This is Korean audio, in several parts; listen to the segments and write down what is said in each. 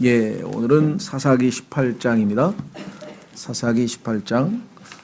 예, 오늘은 사사기 18장입니다. 사사기 18장.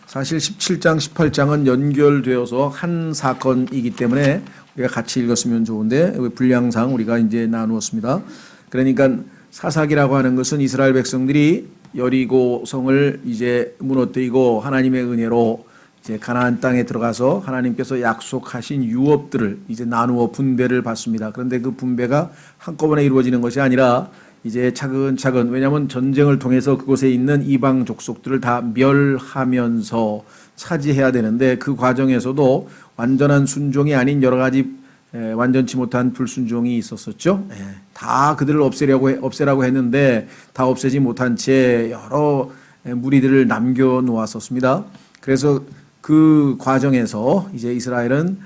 사실 17장, 18장은 연결되어서 한 사건이기 때문에 우리가 같이 읽었으면 좋은데 분량상 우리가 이제 나누었습니다. 그러니까 사사기라고 하는 것은 이스라엘 백성들이 여리고 성을 이제 무너뜨리고 하나님의 은혜로 이제 가나안 땅에 들어가서 하나님께서 약속하신 유업들을 이제 나누어 분배를 받습니다. 그런데 그 분배가 한꺼번에 이루어지는 것이 아니라 이제 차근차근, 왜냐하면 전쟁을 통해서 그곳에 있는 이방 족속들을 다 멸하면서 차지해야 되는데 그 과정에서도 완전한 순종이 아닌 여러 가지 완전치 못한 불순종이 있었었죠. 다 그들을 없애라고 했는데 다 없애지 못한 채 여러 무리들을 남겨 놓았었습니다. 그래서 그 과정에서 이제 이스라엘은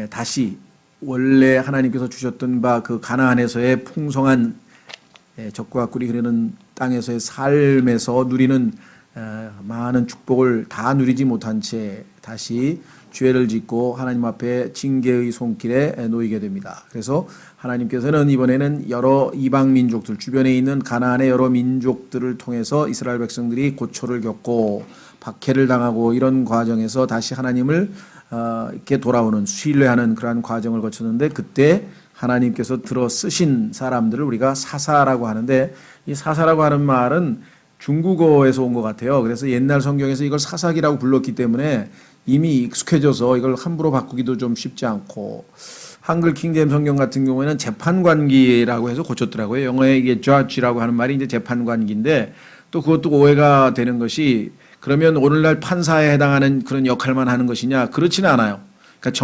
다시 원래 하나님께서 주셨던 바 그 가나안에서의 풍성한 적과 꿀이 흐르는 땅에서의 삶에서 누리는 많은 축복을 다 누리지 못한 채 다시 죄를 짓고 하나님 앞에 징계의 손길에 놓이게 됩니다. 그래서 하나님께서는 이번에는 여러 이방 민족들, 주변에 있는 가나안의 여러 민족들을 통해서 이스라엘 백성들이 고초를 겪고 박해를 당하고 이런 과정에서 다시 하나님을 이렇게 돌아오는, 신뢰하는 그러한 과정을 거쳤는데, 그때 하나님께서 들어 쓰신 사람들을 우리가 사사라고 하는데, 이 사사라고 하는 말은 중국어에서 온 것 같아요. 그래서 옛날 성경에서 이걸 사사기라고 불렀기 때문에 이미 익숙해져서 이걸 함부로 바꾸기도 좀 쉽지 않고, 한글 킹제임 성경 같은 경우에는 재판관기라고 해서 고쳤더라고요. 영어에 이게 judge라고 하는 말이 이제 재판관기인데, 또 그것도 오해가 되는 것이, 그러면 오늘날 판사에 해당하는 그런 역할만 하는 것이냐? 그렇지는 않아요. 그러니까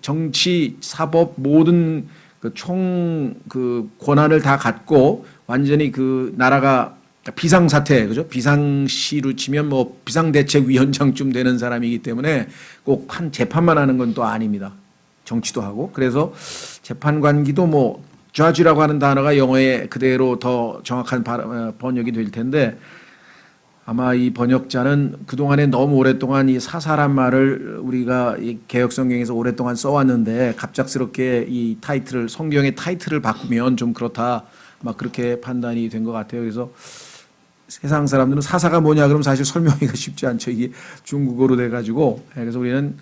정치, 사법 모든 그 권한을 다 갖고 완전히 그 나라가 비상사태, 그죠? 비상시로 치면 뭐 비상대책위원장쯤 되는 사람이기 때문에 꼭 한 재판만 하는 건 또 아닙니다. 정치도 하고. 그래서 재판관기도 뭐 judge라고 하는 단어가 영어에 그대로 더 정확한 번역이 될 텐데, 아마 이 번역자는 그동안에 너무 오랫동안 이 사사란 말을 우리가 이 개역성경에서 오랫동안 써왔는데 갑작스럽게 이 타이틀을, 성경의 타이틀을 바꾸면 좀 그렇다, 막 그렇게 판단이 된 것 같아요. 그래서 세상 사람들은 사사가 뭐냐 그러면 사실 설명하기가 쉽지 않죠. 이게 중국어로 돼가지고. 그래서 우리는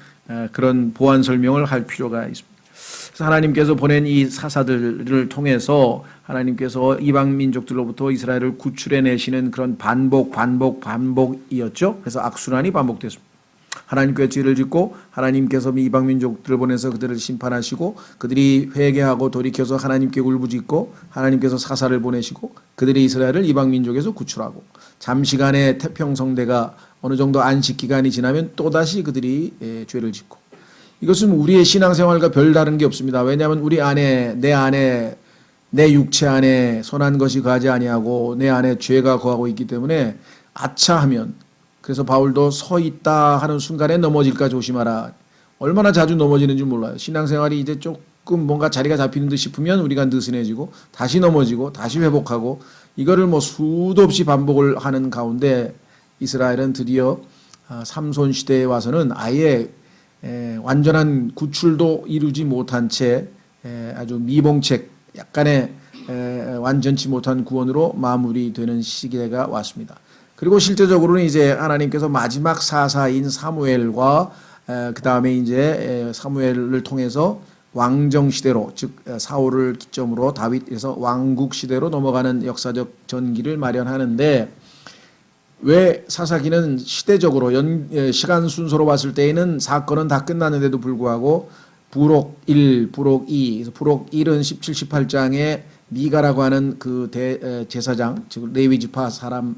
그런 보완 설명을 할 필요가 있습니다. 그래서 하나님께서 보낸 이 사사들을 통해서 하나님께서 이방 민족들로부터 이스라엘을 구출해 내시는 그런 반복이었죠. 그래서 악순환이 반복됐습니다. 하나님께 죄를 짓고 하나님께서 이방 민족들을 보내서 그들을 심판하시고, 그들이 회개하고 돌이켜서 하나님께 울부짖고 하나님께서 사사를 보내시고 그들이 이스라엘을 이방 민족에서 구출하고, 잠시간의 태평성대가 어느 정도 안식기간이 지나면 또다시 그들이 죄를 짓고, 이것은 우리의 신앙생활과 별다른 게 없습니다. 왜냐하면 우리 안에, 내 육체 안에 선한 것이 거하지 아니하고 내 안에 죄가 거하고 있기 때문에 아차하면, 그래서 바울도 서 있다 하는 순간에 넘어질까 조심하라. 얼마나 자주 넘어지는지 몰라요. 신앙생활이 이제 조금 뭔가 자리가 잡히는 듯 싶으면 우리가 느슨해지고 다시 넘어지고 다시 회복하고, 이거를 뭐 수도 없이 반복을 하는 가운데 이스라엘은 드디어 삼손 시대에 와서는 아예 완전한 구출도 이루지 못한 채 아주 미봉책, 약간의 완전치 못한 구원으로 마무리되는 시기가 왔습니다. 그리고 실제적으로는 이제 하나님께서 마지막 사사인 사무엘과 그 다음에 이제 사무엘을 통해서 왕정 시대로, 즉 사울을 기점으로 다윗에서 왕국 시대로 넘어가는 역사적 전기를 마련하는데, 왜 사사기는 시대적으로 시간 순서로 봤을 때에는 사건은 다 끝났는데도 불구하고 부록 1, 부록 2, 부록 1은 17, 18장에 미가라고 하는 그 제사장, 즉 레위 지파 사람의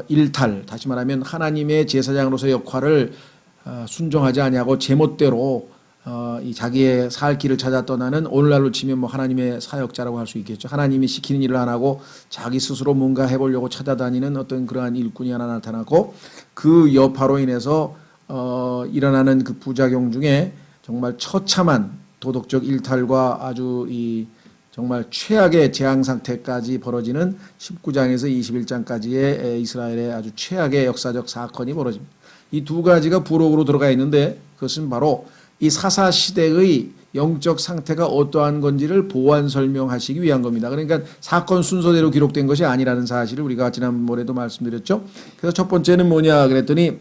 일탈, 다시 말하면 하나님의 제사장으로서의 역할을 순종하지 아니하고 제멋대로 이 자기의 살 길을 찾아 떠나는, 오늘날로 치면 뭐 하나님의 사역자라고 할 수 있겠죠. 하나님이 시키는 일을 안 하고 자기 스스로 뭔가 해보려고 찾아다니는 어떤 그러한 일꾼이 하나 나타나고, 그 여파로 인해서 일어나는 그 부작용 중에 정말 처참한 도덕적 일탈과 아주 이 정말 최악의 재앙 상태까지 벌어지는 19장에서 21장까지의 이스라엘의 아주 최악의 역사적 사건이 벌어집니다. 이 두 가지가 부록으로 들어가 있는데, 그것은 바로 이 사사 시대의 영적 상태가 어떠한 건지를 보완 설명하시기 위한 겁니다. 그러니까 사건 순서대로 기록된 것이 아니라는 사실을 우리가 지난번에도 말씀드렸죠. 그래서 첫 번째는 뭐냐 그랬더니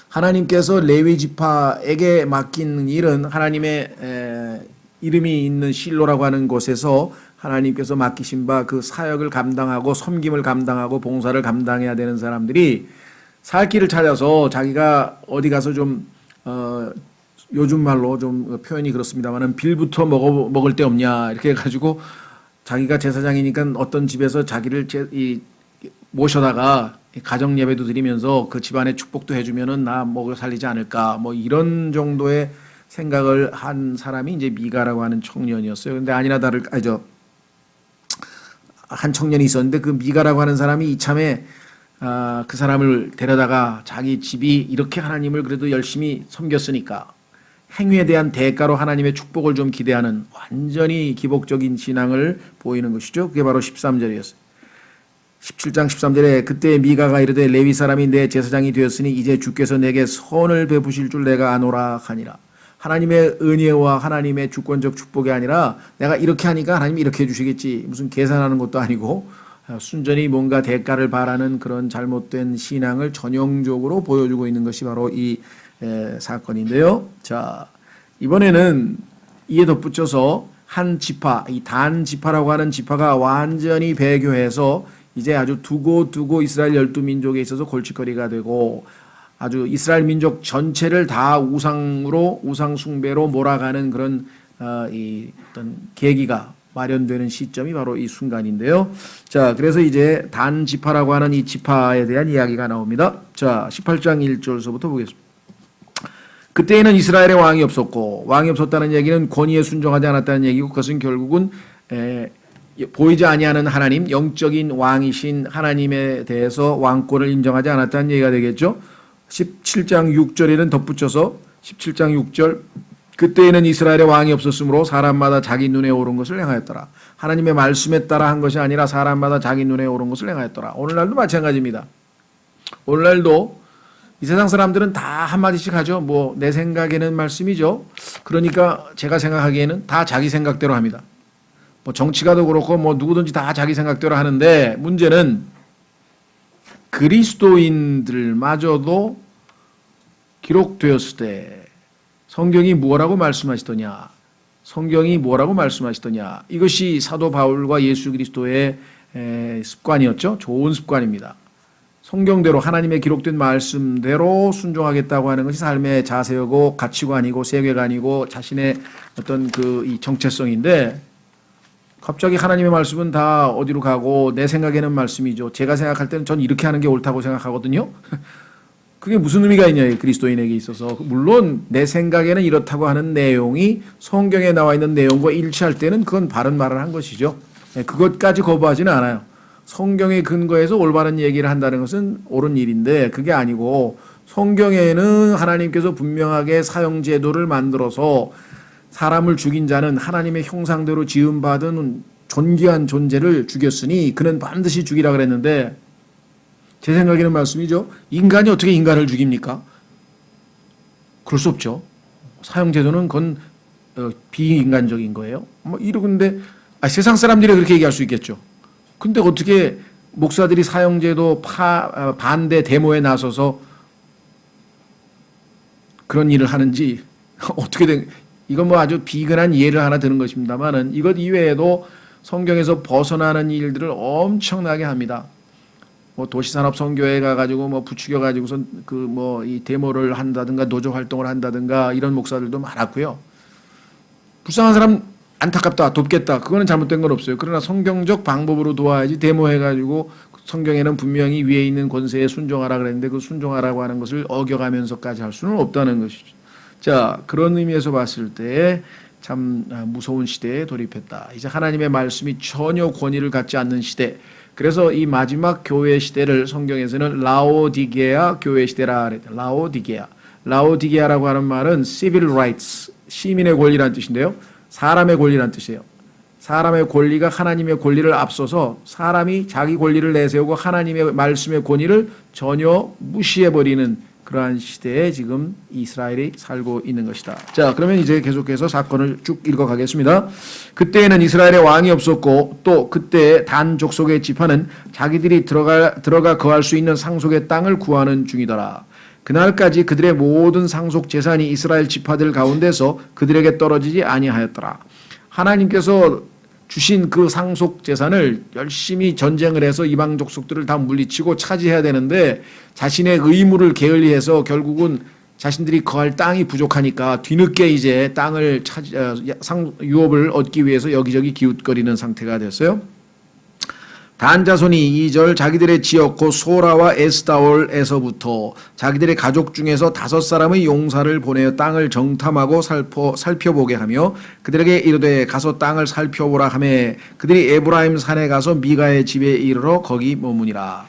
하나님께서 레위 지파에게 맡긴 일은 하나님의 이름이 있는 실로라고 하는 곳에서 하나님께서 맡기신 바 그 사역을 감당하고 섬김을 감당하고 봉사를 감당해야 되는 사람들이 살 길을 찾아서 자기가 어디 가서 좀 요즘 말로 좀 표현이 그렇습니다만은 빌부터 먹을 데 없냐 이렇게 해가지고 자기가 제사장이니까 어떤 집에서 자기를 모셔다가 가정 예배도 드리면서 그 집안의 축복도 해주면은 나 먹여 살리지 않을까 뭐 이런 정도의 생각을 한 사람이 이제 미가라고 하는 청년이었어요. 근데 아니나 한 청년이 있었는데 그 미가라고 하는 사람이 이참에 그 사람을 데려다가 자기 집이 이렇게 하나님을 그래도 열심히 섬겼으니까 행위에 대한 대가로 하나님의 축복을 좀 기대하는 완전히 기복적인 신앙을 보이는 것이죠. 그게 바로 13절이었어요. 17장 13절에 그때 미가가 이르되 레위 사람이 내 제사장이 되었으니 이제 주께서 내게 선을 베푸실 줄 내가 아노라 하니라. 하나님의 은혜와 하나님의 주권적 축복이 아니라 내가 이렇게 하니까 하나님이 이렇게 해주시겠지 무슨 계산하는 것도 아니고 순전히 뭔가 대가를 바라는 그런 잘못된 신앙을 전형적으로 보여주고 있는 것이 바로 이 사건인데요. 자, 이번에는 이에 덧붙여서 한 지파, 이 단 지파라고 하는 지파가 완전히 배교해서 이제 아주 두고 이스라엘 12민족에 있어서 골칫거리가 되고 아주 이스라엘 민족 전체를 다 우상으로 우상 숭배로 몰아가는 그런 이 어떤 계기가 마련되는 시점이 바로 이 순간인데요. 자, 그래서 이제 단 지파라고 하는 이 지파에 대한 이야기가 나옵니다. 자, 18장 1절서부터 보겠습니다. 그때에는 이스라엘에 왕이 없었고 왕이 없었다는 얘기는 권위에 순종하지 않았다는 얘기고 그것은 결국은 보이지 아니하는 하나님, 영적인 왕이신 하나님에 대해서 왕권을 인정하지 않았다는 얘기가 되겠죠. 17장 6절에는 덧붙여서 17장 6절 그때에는 이스라엘에 왕이 없었으므로 사람마다 자기 눈에 오른 것을 행하였더라. 하나님의 말씀에 따라 한 것이 아니라 사람마다 자기 눈에 오른 것을 행하였더라. 오늘날도 마찬가지입니다. 오늘날도 이 세상 사람들은 다 한마디씩 하죠. 뭐 내 생각에는 말씀이죠. 그러니까 제가 생각하기에는 다 자기 생각대로 합니다. 뭐 정치가도 그렇고 뭐 누구든지 다 자기 생각대로 하는데 문제는 그리스도인들마저도 기록되었을 때 성경이 뭐라고 말씀하시더냐? 성경이 뭐라고 말씀하시더냐? 이것이 사도 바울과 예수 그리스도의 습관이었죠. 좋은 습관입니다. 성경대로 하나님의 기록된 말씀대로 순종하겠다고 하는 것이 삶의 자세고 가치관이고 세계관이고 자신의 어떤 이 정체성인데 갑자기 하나님의 말씀은 다 어디로 가고 내 생각에는 말씀이죠. 제가 생각할 때는 전 이렇게 하는 게 옳다고 생각하거든요. 그게 무슨 의미가 있냐 그리스도인에게 있어서. 물론 내 생각에는 이렇다고 하는 내용이 성경에 나와 있는 내용과 일치할 때는 그건 바른 말을 한 것이죠. 그것까지 거부하지는 않아요. 성경의 근거에서 올바른 얘기를 한다는 것은 옳은 일인데 그게 아니고 성경에는 하나님께서 분명하게 사형제도를 만들어서 사람을 죽인 자는 하나님의 형상대로 지음받은 존귀한 존재를 죽였으니 그는 반드시 죽이라 그랬는데 제 생각에는 말씀이죠. 인간이 어떻게 인간을 죽입니까? 그럴 수 없죠. 사형제도는 그건 비인간적인 거예요. 뭐 이러는데 세상 사람들이 그렇게 얘기할 수 있겠죠. 근데 어떻게 목사들이 사형제도 반대 데모에 나서서 그런 일을 하는지 어떻게 된 이건 뭐 아주 비근한 예를 하나 드는 것입니다만은 이것 이외에도 성경에서 벗어나는 일들을 엄청나게 합니다. 뭐 도시산업 선교회 가가지고 뭐 부추겨 가지고선 이 데모를 한다든가 노조 활동을 한다든가 이런 목사들도 많았고요. 불쌍한 사람 안타깝다, 돕겠다. 그거는 잘못된 건 없어요. 그러나 성경적 방법으로 도와야지 데모해가지고 성경에는 분명히 위에 있는 권세에 순종하라 그랬는데 그 순종하라고 하는 것을 어겨가면서까지 할 수는 없다는 것이죠. 자, 그런 의미에서 봤을 때 참 무서운 시대에 돌입했다. 이제 하나님의 말씀이 전혀 권위를 갖지 않는 시대. 그래서 이 마지막 교회 시대를 성경에서는 라오디게아 교회 시대라 그랬다. 라오디게아. 라오디게아라고 하는 말은 civil rights, 시민의 권리라는 뜻인데요. 사람의 권리라는 뜻이에요. 사람의 권리가 하나님의 권리를 앞서서 사람이 자기 권리를 내세우고 하나님의 말씀의 권위를 전혀 무시해버리는 그러한 시대에 지금 이스라엘이 살고 있는 것이다. 자, 그러면 이제 계속해서 사건을 쭉 읽어가겠습니다. 그때에는 이스라엘에 왕이 없었고 또 그때 단 족속의 지파는 자기들이 들어가 거할 수 있는 상속의 땅을 구하는 중이더라. 그날까지 그들의 모든 상속 재산이 이스라엘 지파들 가운데서 그들에게 떨어지지 아니하였더라. 하나님께서 주신 그 상속 재산을 열심히 전쟁을 해서 이방 족속들을 다 물리치고 차지해야 되는데 자신의 의무를 게을리해서 결국은 자신들이 거할 땅이 부족하니까 뒤늦게 이제 땅을 유업을 얻기 위해서 여기저기 기웃거리는 상태가 됐어요. 단 자손이 2절 자기들의 지역 곧 소라와 에스다올에서부터 자기들의 가족 중에서 5사람의 용사를 보내어 땅을 정탐하고 살펴보게 하며 그들에게 이르되 가서 땅을 살펴보라 하매 그들이 에브라임 산에 가서 미가의 집에 이르러 거기 머무니라.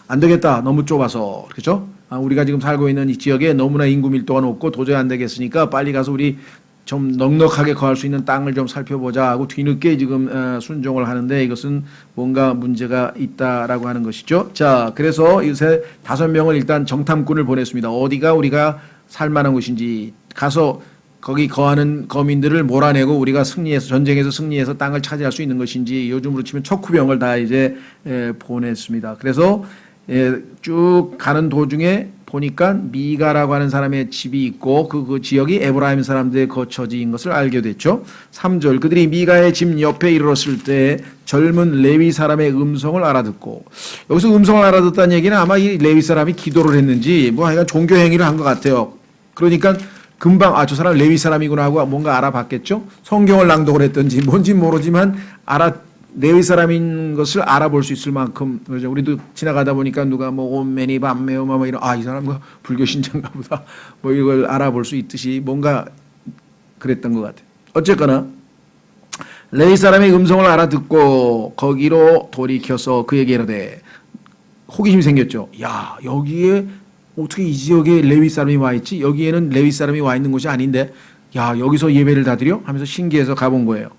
안 되겠다. 너무 좁아서. 그렇죠? 우리가 지금 살고 있는 이 지역에 너무나 인구 밀도가 높고 도저히 안 되겠으니까 빨리 가서 우리 좀 넉넉하게 거할 수 있는 땅을 좀 살펴보자 하고 뒤늦게 지금 순종을 하는데 이것은 뭔가 문제가 있다라고 하는 것이죠. 자, 그래서 요새 5명을 일단 정탐꾼을 보냈습니다. 어디가 우리가 살만한 곳인지 가서 거기 거하는 거민들을 몰아내고 우리가 승리해서 전쟁에서 승리해서 땅을 차지할 수 있는 것인지 요즘으로 치면 척후병을 다 이제 보냈습니다. 그래서 쭉 가는 도중에 보니까 미가라고 하는 사람의 집이 있고 그 지역이 에브라임 사람들의 거처지인 것을 알게 됐죠. 3절 그들이 미가의 집 옆에 이르렀을 때 젊은 레위 사람의 음성을 알아듣고 여기서 음성을 알아듣다는 얘기는 아마 이 레위 사람이 기도를 했는지 뭐 하여간 종교 행위를 한 것 같아요. 그러니까 금방 저 사람 레위 사람이구나 하고 뭔가 알아봤겠죠. 성경을 낭독을 했든지 뭔지 모르지만 레위 사람인 것을 알아볼 수 있을 만큼 그죠. 우리도 지나가다 보니까 누가 뭐 온메니 밤메오마 뭐 이런 이 사람 뭐 불교 신자인가 보다 뭐 이걸 알아볼 수 있듯이 뭔가 그랬던 것 같아요. 어쨌거나 레위 사람의 음성을 알아듣고 거기로 돌이켜서 그에게 이르되 호기심이 생겼죠. 야, 여기에 어떻게 이 지역에 레위 사람이 와 있지? 여기에는 레위 사람이 와 있는 곳이 아닌데 야, 여기서 예배를 다 드려? 하면서 신기해서 가본 거예요.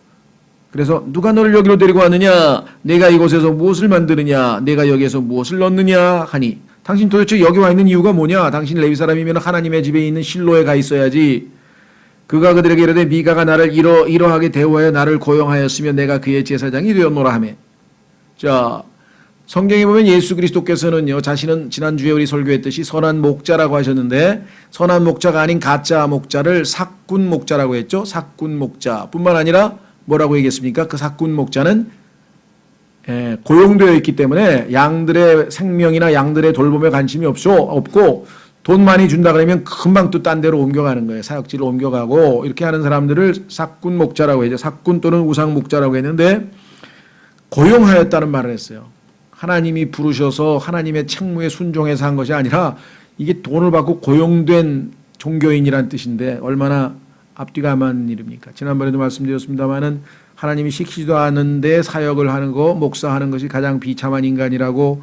그래서 누가 너를 여기로 데리고 왔느냐? 내가 이곳에서 무엇을 만드느냐? 내가 여기에서 무엇을 넣느냐? 하니 당신 도대체 여기 와 있는 이유가 뭐냐? 당신 레위 사람이면 하나님의 집에 있는 실로에 가 있어야지. 그가 그들에게 이르되 미가가 나를 이러하게 대우하여 나를 고용하였으면 내가 그의 제사장이 되었노라 하며. 자, 성경에 보면 예수 그리스도께서는요 자신은 지난주에 우리 설교했듯이 선한 목자라고 하셨는데 선한 목자가 아닌 가짜 목자를 삭군 목자라고 했죠. 삭군 목자 뿐만 아니라 뭐라고 얘기했습니까? 그 삭군 목자는 고용되어 있기 때문에 양들의 생명이나 양들의 돌봄에 관심이 없고 돈 많이 준다 그러면 금방 또 딴 데로 옮겨가는 거예요. 사역지를 옮겨가고 이렇게 하는 사람들을 삭군 목자라고 했죠. 삭군 또는 우상 목자라고 했는데 고용하였다는 말을 했어요. 하나님이 부르셔서 하나님의 책무에 순종해서 한 것이 아니라 이게 돈을 받고 고용된 종교인이란 뜻인데 얼마나 앞뒤가 안 맞는 일입니까? 지난번에도 말씀드렸습니다마는 하나님이 시키지도 않은데 사역을 하는 거, 목사하는 것이 가장 비참한 인간이라고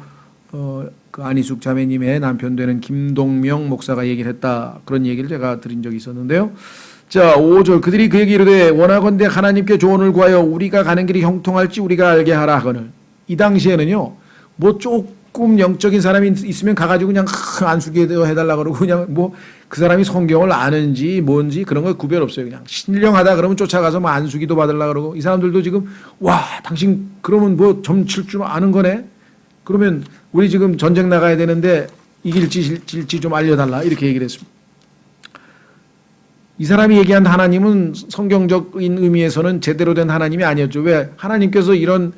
그 안희숙 자매님의 남편 되는 김동명 목사가 얘기를 했다. 그런 얘기를 제가 드린 적이 있었는데요. 자, 5절 그들이 그에게 이르되 원하건대 하나님께 조언을 구하여 우리가 가는 길이 형통할지 우리가 알게 하라 하거늘. 이 당시에는요. 뭐 조금 영적인 사람이 있으면 가가지고 그냥 안수기 해달라 그러고 그냥 뭐 그 사람이 성경을 아는지 뭔지 그런 거 구별 없어요. 그냥 신령하다 그러면 쫓아가서 뭐 안수기도 받으려 그러고 이 사람들도 지금 와 당신 그러면 뭐 점칠 줄 아는 거네. 그러면 우리 지금 전쟁 나가야 되는데 이길지 질지 좀 알려달라 이렇게 얘기를 했습니다. 이 사람이 얘기한 하나님은 성경적인 의미에서는 제대로 된 하나님이 아니었죠. 왜? 하나님께서 이런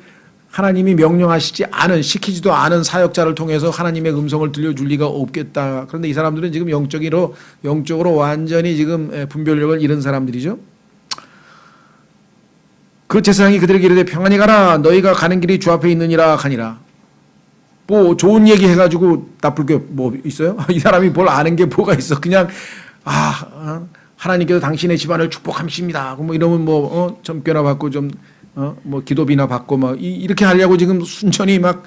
하나님이 명령하시지 않은 시키지도 않은 사역자를 통해서 하나님의 음성을 들려줄 리가 없겠다. 그런데 이 사람들은 지금 영적으로 완전히 지금 분별력을 잃은 사람들이죠. 그 제사장이 그들에게 이르되 평안히 가라. 너희가 가는 길이 주 앞에 있느니라 하니라. 뭐 좋은 얘기 해가지고 나쁠 게 뭐 있어요? 이 사람이 뭘 아는 게 뭐가 있어? 그냥 하나님께서 당신의 집안을 축복하십니다. 뭐 이러면 뭐 점괘나 받고 좀 뭐 기도비나 받고 뭐 이렇게 하려고 지금 순전히 막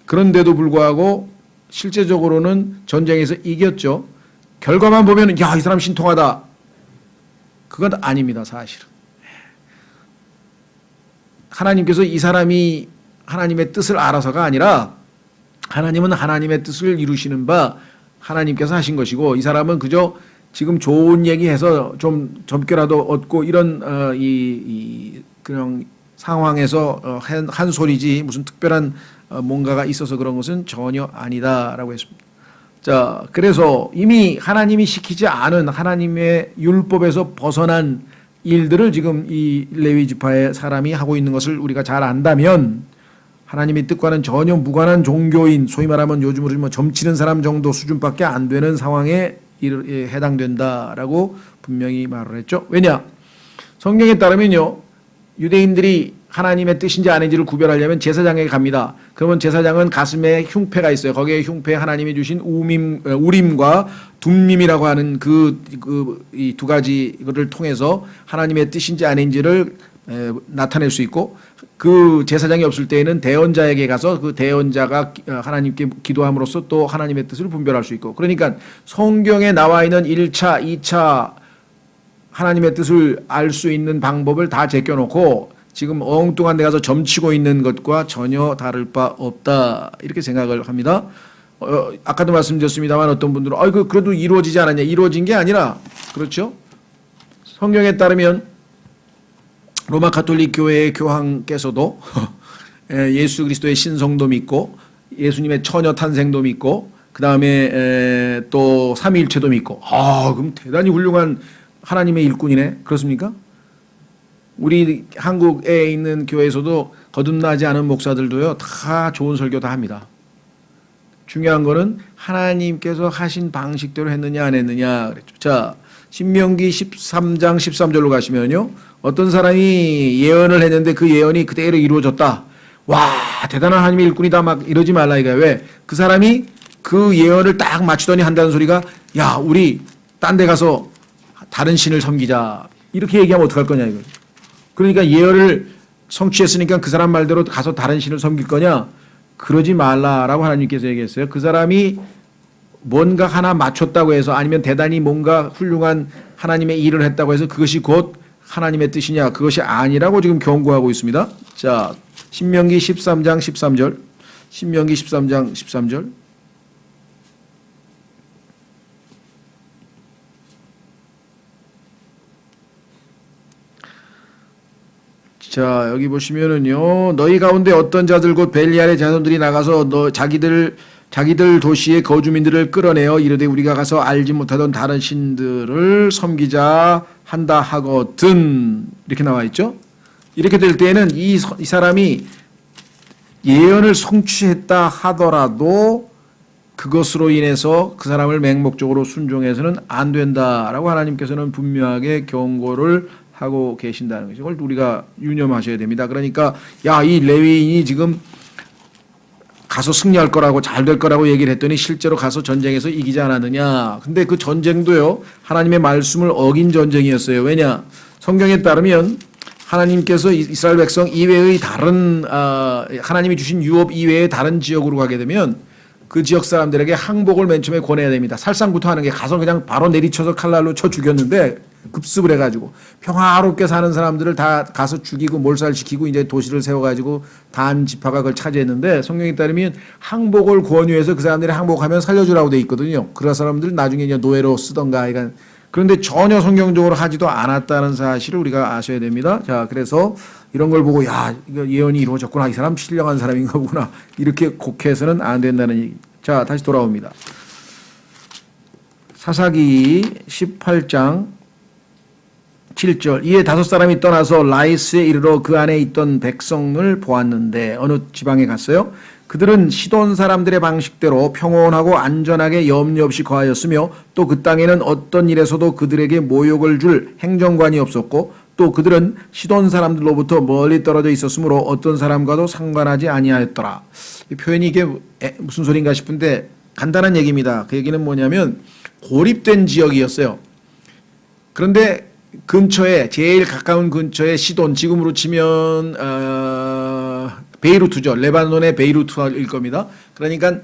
그런데도 불구하고 실제적으로는 전쟁에서 이겼죠. 결과만 보면 야, 이 사람 신통하다. 그건 아닙니다, 사실은. 하나님께서 이 사람이 하나님의 뜻을 알아서가 아니라 하나님은 하나님의 뜻을 이루시는 바 하나님께서 하신 것이고 이 사람은 그저 지금 좋은 얘기해서 좀 점괘라도 얻고 이런 그냥 상황에서 한 소리지 무슨 특별한 뭔가가 있어서 그런 것은 전혀 아니다라고 했습니다. 자, 그래서 이미 하나님이 시키지 않은 하나님의 율법에서 벗어난 일들을 지금 이 레위 지파의 사람이 하고 있는 것을 우리가 잘 안다면 하나님의 뜻과는 전혀 무관한 종교인, 소위 말하면 요즘으로 뭐 점치는 사람 정도 수준밖에 안 되는 상황에 해당된다라고 분명히 말을 했죠. 왜냐? 성경에 따르면요, 유대인들이 하나님의 뜻인지 아닌지를 구별하려면 제사장에게 갑니다. 그러면 제사장은 가슴에 흉패가 있어요. 거기에 흉패에 하나님이 주신 우림과 둠림이라고 하는 이 두 가지를 통해서 하나님의 뜻인지 아닌지를 나타낼 수 있고, 그 제사장이 없을 때에는 대언자에게 가서 그 대언자가 하나님께 기도함으로써 또 하나님의 뜻을 분별할 수 있고, 그러니까 성경에 나와 있는 1차, 2차 하나님의 뜻을 알 수 있는 방법을 다 제껴놓고 지금 엉뚱한 데 가서 점치고 있는 것과 전혀 다를 바 없다, 이렇게 생각을 합니다. 아까도 말씀드렸습니다만 어떤 분들은 그래도 이루어지지 않았냐. 이루어진 게 아니라, 그렇죠? 성경에 따르면 로마 가톨릭 교회의 교황께서도 예수 그리스도의 신성도 믿고 예수님의 처녀 탄생도 믿고 그 다음에 또 삼위일체도 믿고, 그럼 대단히 훌륭한 하나님의 일꾼이네. 그렇습니까? 우리 한국에 있는 교회에서도 거듭나지 않은 목사들도요, 다 좋은 설교 다 합니다. 중요한 거는 하나님께서 하신 방식대로 했느냐 안 했느냐 그랬죠. 자, 신명기 13장 13절로 가시면요, 어떤 사람이 예언을 했는데 그 예언이 그대로 이루어졌다. 와, 대단한 하나님의 일꾼이다, 막 이러지 말라 이거야. 왜? 그 사람이 그 예언을 딱 맞추더니 한다는 소리가, 야, 우리 딴 데 가서 다른 신을 섬기자, 이렇게 얘기하면 어떡할 거냐 이거. 그러니까 예언을 성취했으니까 그 사람 말대로 가서 다른 신을 섬길 거냐? 그러지 말라라고 하나님께서 얘기했어요. 그 사람이 뭔가 하나 맞췄다고 해서, 아니면 대단히 뭔가 훌륭한 하나님의 일을 했다고 해서 그것이 곧 하나님의 뜻이냐? 그것이 아니라고 지금 경고하고 있습니다. 자, 신명기 13장 13절. 신명기 13장 13절. 자, 여기 보시면은요, 너희 가운데 어떤 자들 곧 벨리알의 자손들이 나가서 자기들 도시의 거주민들을 끌어내어 이르되 우리가 가서 알지 못하던 다른 신들을 섬기자 한다 하거든, 이렇게 나와 있죠. 이렇게 될 때에는 이 사람이 예언을 성취했다 하더라도 그것으로 인해서 그 사람을 맹목적으로 순종해서는 안 된다라고 하나님께서는 분명하게 경고를 하고 계신다는 것이, 이걸 우리가 유념하셔야 됩니다. 그러니까 이 레위인이 지금 가서 승리할 거라고, 잘 될 거라고 얘기를 했더니 실제로 가서 전쟁에서 이기지 않았느냐. 근데 그 전쟁도요, 하나님의 말씀을 어긴 전쟁이었어요. 왜냐? 성경에 따르면 하나님께서 이스라엘 백성 이외의 다른 하나님이 주신 유업 이외의 다른 지역으로 가게 되면 그 지역 사람들에게 항복을 맨 처음에 권해야 됩니다. 살상부터 하는 게, 가서 그냥 바로 내리쳐서 칼날로 쳐 죽였는데 급습을 해가지고 평화롭게 사는 사람들을 다 가서 죽이고 몰살시키고 이제 도시를 세워가지고 단 지파가 그걸 차지했는데, 성경에 따르면 항복을 권유해서 그 사람들이 항복하면 살려주라고 돼 있거든요. 그런 사람들 나중에 이제 노예로 쓰던가. 그런데 전혀 성경적으로 하지도 않았다는 사실을 우리가 아셔야 됩니다. 자, 그래서 이런 걸 보고 이거 예언이 이루어졌구나, 이 사람 신령한 사람인가 보구나, 이렇게 곡해서는 안 된다는 얘기. 자, 다시 돌아옵니다. 사사기 18장 7절. 이에 5사람이 떠나서 라이스에 이르러 그 안에 있던 백성을 보았는데, 어느 지방에 갔어요. 그들은 시돈 사람들의 방식대로 평온하고 안전하게 염려 없이 거하였으며, 또 그 땅에는 어떤 일에서도 그들에게 모욕을 줄 행정관이 없었고, 또 그들은 시돈 사람들로부터 멀리 떨어져 있었으므로 어떤 사람과도 상관하지 아니하였더라. 이 표현이 이게 무슨 소린가 싶은데 간단한 얘기입니다. 그 얘기는 뭐냐면 고립된 지역이었어요. 그런데 근처에, 제일 가까운 근처에 시돈, 지금으로 치면 베이루트죠. 레바논의 베이루트일 겁니다. 그러니까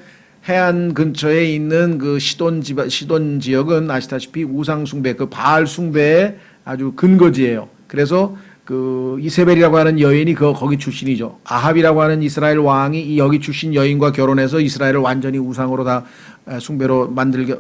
해안 근처에 있는 그 시돈 지역은 아시다시피 우상 숭배, 그 바알 숭배의 아주 근거지예요. 그래서 그 이세벨이라고 하는 여인이 거기 출신이죠. 아합이라고 하는 이스라엘 왕이 이 여기 출신 여인과 결혼해서 이스라엘을 완전히 우상으로 다 숭배로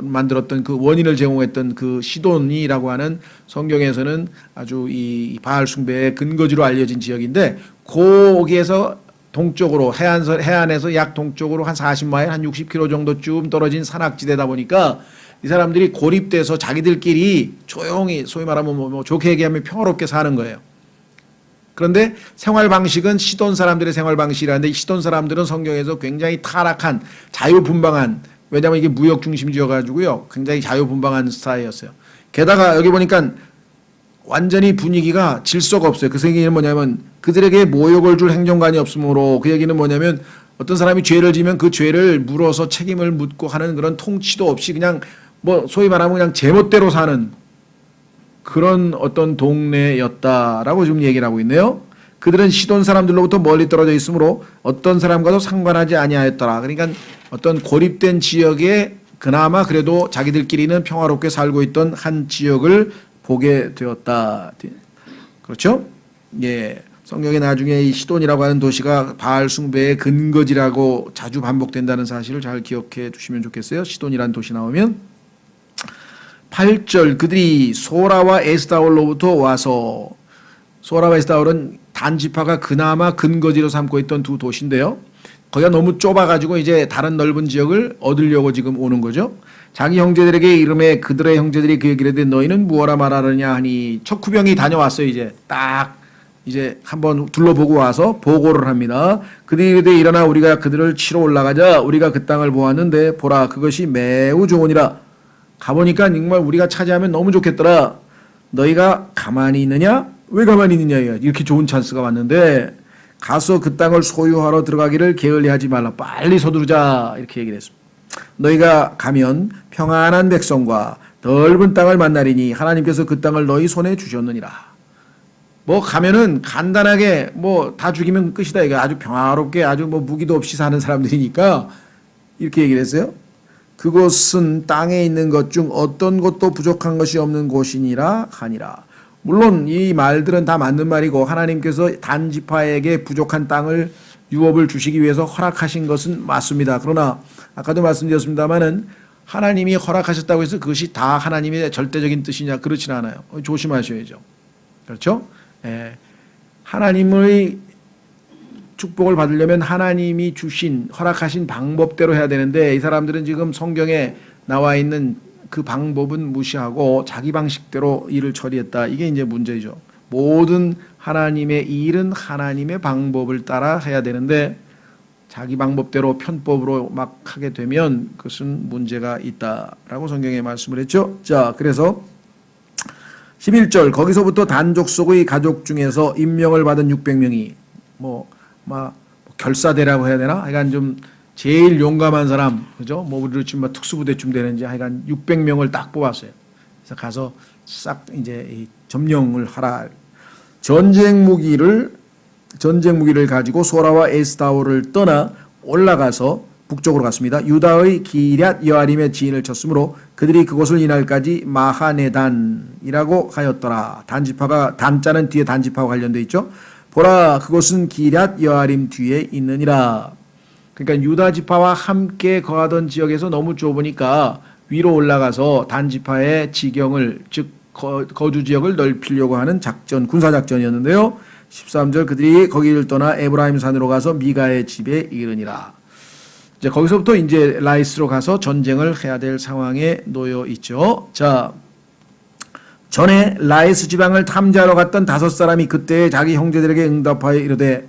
만들었던 그 원인을 제공했던 그 시돈이라고 하는 성경에서는 아주 이 바알 숭배의 근거지로 알려진 지역인데 거기에서 동쪽으로 해안에서 약 동쪽으로 한 40마일 한 60km 정도쯤 떨어진 산악지대다 보니까 이 사람들이 고립돼서 자기들끼리 조용히 소위 말하면 뭐 좋게 얘기하면 평화롭게 사는 거예요. 그런데 생활 방식은 시돈 사람들의 생활 방식이라는데 시돈 사람들은 성경에서 굉장히 타락한 자유분방한, 왜냐하면 이게 무역 중심지여 가지고요 굉장히 자유분방한 스타일이었어요. 게다가 여기 보니까 완전히 분위기가 질서가 없어요. 그 얘기는 뭐냐면 그들에게 모욕을 줄 행정관이 없으므로, 그 얘기는 뭐냐면 어떤 사람이 죄를 지면 그 죄를 물어서 책임을 묻고 하는 그런 통치도 없이 그냥 뭐 소위 말하면 그냥 제멋대로 사는 그런 어떤 동네였다라고 지금 얘기를 하고 있네요. 그들은 시돈 사람들로부터 멀리 떨어져 있으므로 어떤 사람과도 상관하지 아니하였더라. 그러니까 어떤 고립된 지역에 그나마 그래도 자기들끼리는 평화롭게 살고 있던 한 지역을 보게 되었다. 그렇죠? 예. 성경에 나중에 이 시돈이라고 하는 도시가 바알 숭배의 근거지라고 자주 반복된다는 사실을 잘 기억해 두시면 좋겠어요. 시돈이라는 도시 나오면. 8절 그들이 소라와 에스타올로부터 와서, 소라와 에스타올은 단지파가 그나마 근거지로 삼고 있던 두 도시인데요. 거기가 너무 좁아가지고 이제 다른 넓은 지역을 얻으려고 지금 오는 거죠. 자기 형제들에게 이름에 그들의 형제들이 그 얘기를 했는데 너희는 무엇라 말하느냐 하니, 척후병이 다녀왔어요. 이제 한번 둘러보고 와서 보고를 합니다. 그들이 일어나 우리가 그들을 치러 올라가자. 우리가 그 땅을 보았는데 보라 그것이 매우 좋으니라. 가보니까 정말 우리가 차지하면 너무 좋겠더라. 너희가 가만히 있느냐? 왜 가만히 있느냐? 이렇게 좋은 찬스가 왔는데 가서 그 땅을 소유하러 들어가기를 게을리하지 말라. 빨리 서두르자. 이렇게 얘기를 했습니다. 너희가 가면 평안한 백성과 넓은 땅을 만나리니 하나님께서 그 땅을 너희 손에 주셨느니라. 뭐 가면은 간단하게 뭐 다 죽이면 끝이다. 이거 아주 평화롭게 아주 뭐 무기도 없이 사는 사람들이니까 이렇게 얘기를 했어요. 그곳은 땅에 있는 것 중 어떤 것도 부족한 것이 없는 곳이니라 하니라. 물론 이 말들은 다 맞는 말이고 하나님께서 단지파에게 부족한 땅을 유업을 주시기 위해서 허락하신 것은 맞습니다. 그러나 아까도 말씀드렸습니다마는 하나님이 허락하셨다고 해서 그것이 다 하나님의 절대적인 뜻이냐, 그렇지는 않아요. 조심하셔야죠. 그렇죠? 예. 하나님의 축복을 받으려면 하나님이 주신 허락하신 방법대로 해야 되는데 이 사람들은 지금 성경에 나와 있는 그 방법은 무시하고 자기 방식대로 일을 처리했다. 이게 이제 문제죠. 모든 하나님의 일은 하나님의 방법을 따라 해야 되는데 자기 방법대로 편법으로 막 하게 되면 그것은 문제가 있다라고 성경에 말씀을 했죠. 자, 그래서 11절 거기서부터 단족 속의 가족 중에서 임명을 받은 600명이 결사대라고 해야 되나? 하여간 좀 제일 용감한 사람, 그죠? 뭐 우리로 치면 특수부대쯤 되는지 하여간 600명을 딱 뽑았어요. 그래서 가서 싹 이제 점령을 하라. 전쟁 무기를 가지고 소라와 에스타올을 떠나 올라가서 북쪽으로 갔습니다. 유다의 기럇 여아림의 지인을 쳤으므로 그들이 그곳을 이날까지 마하네단이라고 하였더라. 단지파가, 단자는 뒤에 단지파와 관련되어 있죠. 보라 그곳은 기럇 여아림 뒤에 있느니라. 그러니까 유다 지파와 함께 거하던 지역에서 너무 좁으니까 위로 올라가서 단지파의 지경을, 즉 거주 지역을 넓히려고 하는 작전, 군사작전이었는데요. 13절 그들이 거기를 떠나 에브라임 산으로 가서 미가의 집에 이르니라. 이제 거기서부터 이제 라이스로 가서 전쟁을 해야 될 상황에 놓여 있죠. 자, 전에 라이스 지방을 탐지하러 갔던 5사람이 그때 자기 형제들에게 응답하여 이르되,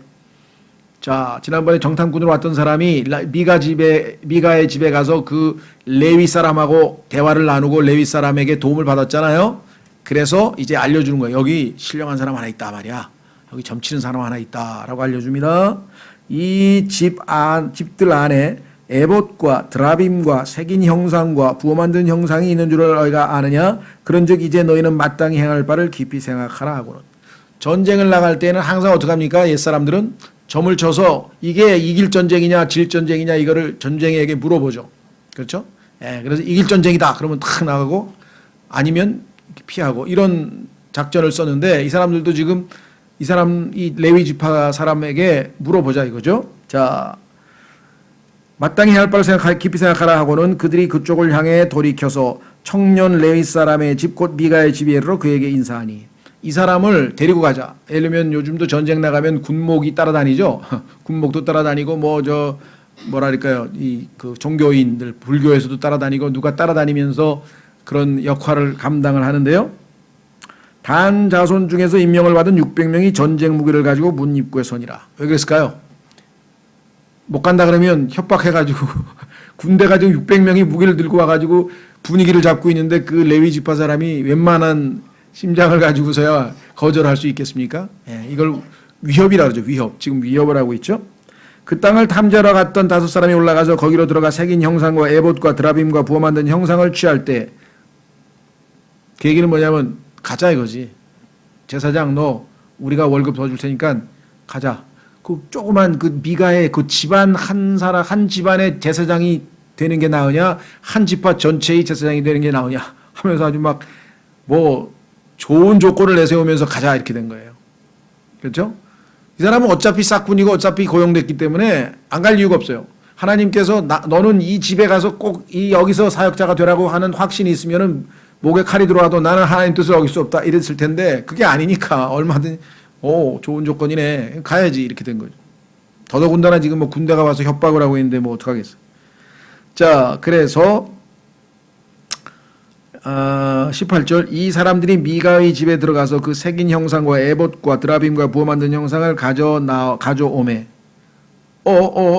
자, 지난번에 정탐꾼으로 왔던 사람이 미가의 집에 가서 그 레위 사람하고 대화를 나누고 레위 사람에게 도움을 받았잖아요. 그래서 이제 알려주는 거예요. 여기 신령한 사람 하나 있다 말이야. 여기 점치는 사람 하나 있다라고 알려줍니다. 이 집들 안에 에봇과 드라빔과 새긴 형상과 부어 만든 형상이 있는 줄을 너희가 아느냐? 그런즉 이제 너희는 마땅히 행할 바를 깊이 생각하라 하고는. 전쟁을 나갈 때는 항상 어떻게 합니까? 옛사람들은 점을 쳐서 이게 이길 전쟁이냐 질 전쟁이냐 이거를 전쟁에게 물어보죠. 그렇죠? 예, 그래서 이길 전쟁이다 그러면 탁 나가고 아니면 피하고 이런 작전을 썼는데 이 사람들도 지금 이 사람, 이 레위 지파 사람에게 물어보자 이거죠. 자, 마땅히 할 바를 깊이 생각하라 하고는 그들이 그쪽을 향해 돌이켜서 청년 레위 사람의 집 곧 미가의 집에 이르러 그에게 인사하니, 이 사람을 데리고 가자. 예를 들면 요즘도 전쟁 나가면 군목이 따라다니죠. 군목도 따라다니고 뭐랄까요, 이 그 종교인들 불교에서도 따라다니고 누가 따라다니면서 그런 역할을 감당을 하는데요. 단 자손 중에서 임명을 받은 600명이 전쟁 무기를 가지고 문 입구에 서니라. 왜 그랬을까요? 못 간다 그러면 협박해가지고 군대 가지고 600명이 무기를 들고 와가지고 분위기를 잡고 있는데 그 레위 지파 사람이 웬만한 심장을 가지고서야 거절할 수 있겠습니까? 예, 이걸 위협이라고 그러죠. 위협. 지금 위협을 하고 있죠. 그 땅을 탐지하러 갔던 5사람이 올라가서 거기로 들어가 새긴 형상과 에봇과 드라빔과 부어 만든 형상을 취할 때, 그 얘기는 뭐냐면 가자 이거지. 제사장 너 우리가 월급 더 줄 테니까 가자. 그 조그만 그 미가의 그 집안 한 집안의 제사장이 되는 게 나으냐, 한 지파 전체의 제사장이 되는 게 나으냐 하면서 아주 막 뭐 좋은 조건을 내세우면서 가자 이렇게 된 거예요. 그렇죠? 이 사람은 어차피 싹군이고 어차피 고용됐기 때문에 안 갈 이유가 없어요. 하나님께서 너는 이 집에 가서 꼭 여기서 사역자가 되라고 하는 확신이 있으면은 목에 칼이 들어와도 나는 하나님 뜻을 어길 수 없다 이랬을 텐데, 그게 아니니까 얼마든지 좋은 조건이네 가야지 이렇게 된 거죠. 더더군다나 지금 뭐 군대가 와서 협박을 하고 있는데 뭐 어떡하겠어. 자, 그래서 18절, 이 사람들이 미가의 집에 들어가서 그 새긴 형상과 에봇과 드라빔과 부어 만든 형상을 가져오매.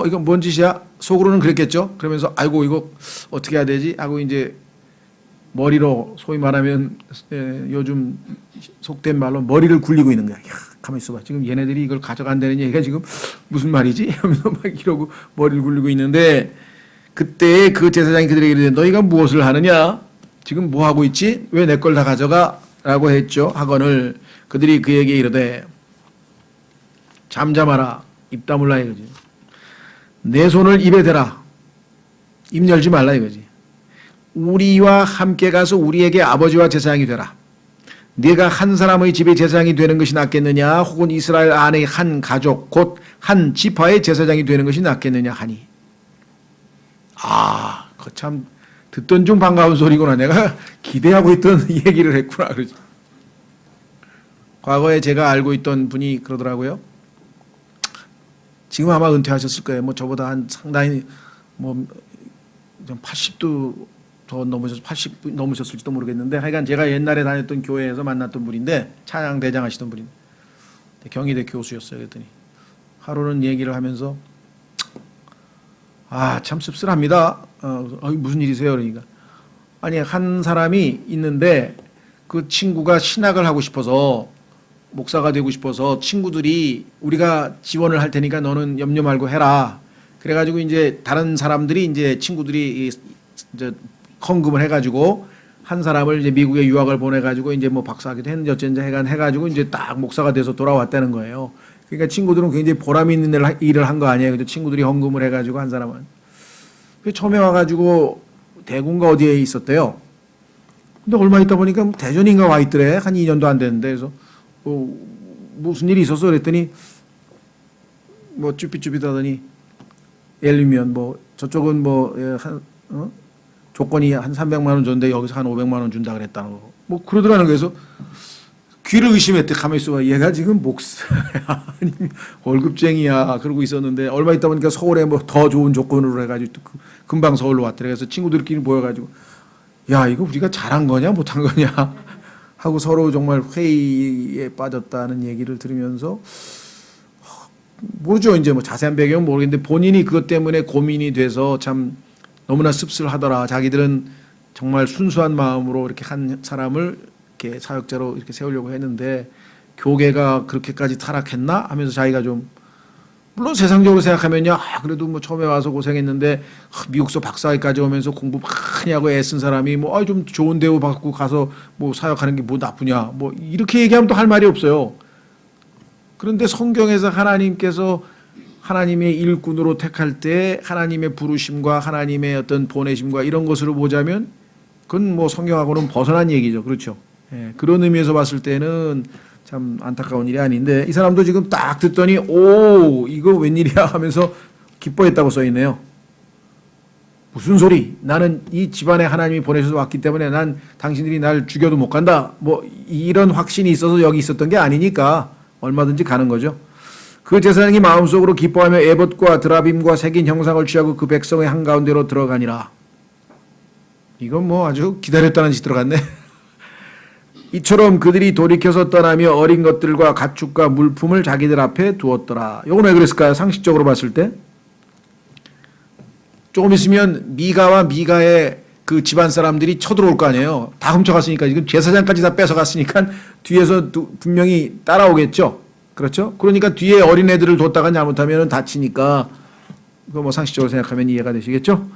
이건 뭔 짓이야? 속으로는 그랬겠죠. 그러면서 아이고 이거 어떻게 해야 되지 하고 이제 머리로, 소위 말하면 요즘 속된 말로 머리를 굴리고 있는 거야. 야, 가만히 있어봐. 지금 얘네들이 이걸 가져간다는 얘기가 지금 무슨 말이지? 하면서 막 이러고 머리를 굴리고 있는데, 그때 그 제사장이 그들에게 이르되 너희가 무엇을 하느냐? 지금 뭐 하고 있지? 왜 내 걸 다 가져가? 라고 했죠. 하거늘 그들이 그에게 이르되 잠잠하라. 입 다물라 이거지. 내 손을 입에 대라. 입 열지 말라 이거지. 우리와 함께 가서 우리에게 아버지와 제사장이 되라. 네가 한 사람의 집에 제사장이 되는 것이 낫겠느냐, 혹은 이스라엘 안의 한 가족 곧 한 지파의 제사장이 되는 것이 낫겠느냐 하니. 그거 참 듣던 중 반가운 소리구나. 내가 기대하고 있던 얘기를 했구나. 그러죠. 과거에 제가 알고 있던 분이 그러더라고요. 지금 아마 은퇴하셨을 거예요. 뭐 저보다 한 상당히 뭐 80도 더 넘으셨, 80 넘으셨을지도 모르겠는데, 하여간 제가 옛날에 다녔던 교회에서 만났던 분인데, 찬양 대장 하시던 분인데, 경희대 교수였어요. 그랬더니 하루는 얘기를 하면서 참 씁쓸합니다. 무슨 일이세요? 그러니까 아니, 한 사람이 있는데 그 친구가 신학을 하고 싶어서, 목사가 되고 싶어서 친구들이 우리가 지원을 할 테니까 너는 염려 말고 해라. 그래가지고 이제 다른 사람들이 이제 친구들이 이제 헌금을 해가지고 한 사람을 이제 미국에 유학을 보내가지고 이제 뭐 박사학위도 했는지 어쩐지 해가지고 이제 딱 목사가 돼서 돌아왔다는 거예요. 그러니까 친구들은 굉장히 보람 있는 일을 한 거 아니에요. 그래서 친구들이 헌금을 해가지고 한 사람은. 처음에 와가지고 대구인가 어디에 있었대요. 근데 얼마 있다 보니까 대전인가 와 있더래. 한 2년도 안 됐는데. 그래서 무슨 일이 있었어? 그랬더니 뭐 쭈삣쭈삣하더니, 예를 들면 뭐 저쪽은 조건이 한 300만 원 줬는데 여기서 한 500만 원 준다 그랬다는 거. 뭐 그러더라는 거예요. 그래서 귀를 의심했대. 가만히 있어봐. 얘가 지금 목사야 아니 월급쟁이야 그러고 있었는데, 얼마 있다 보니까 서울에 뭐 더 좋은 조건으로 해가지고 또 금방 서울로 왔더래. 그래서 친구들끼리 모여가지고 야, 이거 우리가 잘한 거냐 못한 거냐 하고 서로 정말 회의에 빠졌다는 얘기를 들으면서, 모르죠. 이제 뭐 자세한 배경은 모르겠는데 본인이 그것 때문에 고민이 돼서 참 너무나 씁쓸하더라. 자기들은 정말 순수한 마음으로 이렇게 한 사람을 이렇게 사역자로 이렇게 세우려고 했는데 교계가 그렇게까지 타락했나 하면서 자기가 좀, 물론 세상적으로 생각하면요, 그래도 뭐 처음에 와서 고생했는데 미국서 박사학위까지 오면서 공부 많이 하고 애쓴 사람이 뭐 좀 좋은 대우 받고 가서 뭐 사역하는 게 뭐 나쁘냐, 뭐 이렇게 얘기하면 또 할 말이 없어요. 그런데 성경에서 하나님께서 하나님의 일꾼으로 택할 때 하나님의 부르심과 하나님의 어떤 보내심과 이런 것으로 보자면 그건 뭐 성경하고는 벗어난 얘기죠. 그렇죠. 예, 그런 의미에서 봤을 때는 참 안타까운 일이 아닌데 이 사람도 지금 딱 듣더니 오 이거 웬일이야 하면서 기뻐했다고 써 있네요. 무슨 소리? 나는 이 집안에 하나님이 보내셔서 왔기 때문에 난 당신들이 날 죽여도 못 간다. 뭐 이런 확신이 있어서 여기 있었던 게 아니니까 얼마든지 가는 거죠. 그 제사장이 마음속으로 기뻐하며 에봇과 드라빔과 새긴 형상을 취하고 그 백성의 한가운데로 들어가니라. 이건 뭐 아주 기다렸다는 짓 들어갔네. 이처럼 그들이 돌이켜서 떠나며 어린 것들과 가축과 물품을 자기들 앞에 두었더라. 이건 왜 그랬을까요? 상식적으로 봤을 때. 조금 있으면 미가와 미가의 그 집안 사람들이 쳐들어올 거 아니에요. 다 훔쳐갔으니까 지금 제사장까지 다 뺏어갔으니까 뒤에서 분명히 따라오겠죠. 그렇죠? 그러니까 뒤에 어린애들을 뒀다가 잘못하면 다치니까 그거 뭐 상식적으로 생각하면 이해가 되시겠죠?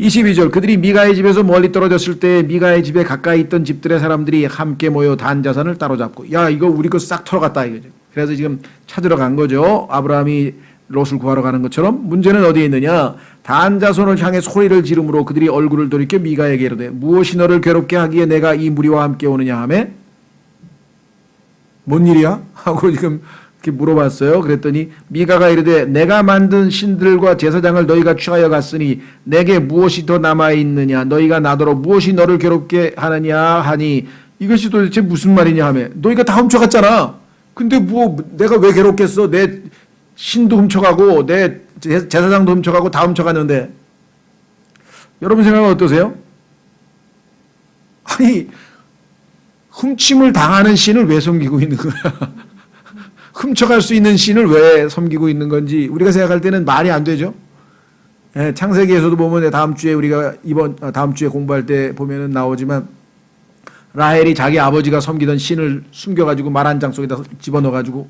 22절 그들이 미가의 집에서 멀리 떨어졌을 때 미가의 집에 가까이 있던 집들의 사람들이 함께 모여 단 자산을 따로잡고 야 이거 우리 거 싹 털어갔다 이거죠. 그래서 지금 찾으러 간 거죠. 아브라함이 롯을 구하러 가는 것처럼. 문제는 어디에 있느냐. 단 자손을 향해 소리를 지르므로 그들이 얼굴을 돌이켜 미가에게 이르되 무엇이 너를 괴롭게 하기에 내가 이 무리와 함께 오느냐 하매 뭔 일이야? 하고 지금 이렇게 물어봤어요. 그랬더니 미가가 이르되 내가 만든 신들과 제사장을 너희가 취하여 갔으니 내게 무엇이 더 남아있느냐. 너희가 나더러 무엇이 너를 괴롭게 하느냐 하니 이것이 도대체 무슨 말이냐 하며 너희가 다 훔쳐갔잖아. 근데 뭐 내가 왜 괴롭겠어. 내 신도 훔쳐가고 내 제사장도 훔쳐가고 다 훔쳐갔는데 여러분 생각은 어떠세요? 아니 훔침을 당하는 신을 왜 섬기고 있는 거야? 훔쳐갈 수 있는 신을 왜 섬기고 있는 건지 우리가 생각할 때는 말이 안 되죠. 예, 창세기에서도 보면 다음 주에 우리가 다음 주에 공부할 때 보면은 나오지만 라헬이 자기 아버지가 섬기던 신을 숨겨가지고 말 한 장 속에다 집어넣어가지고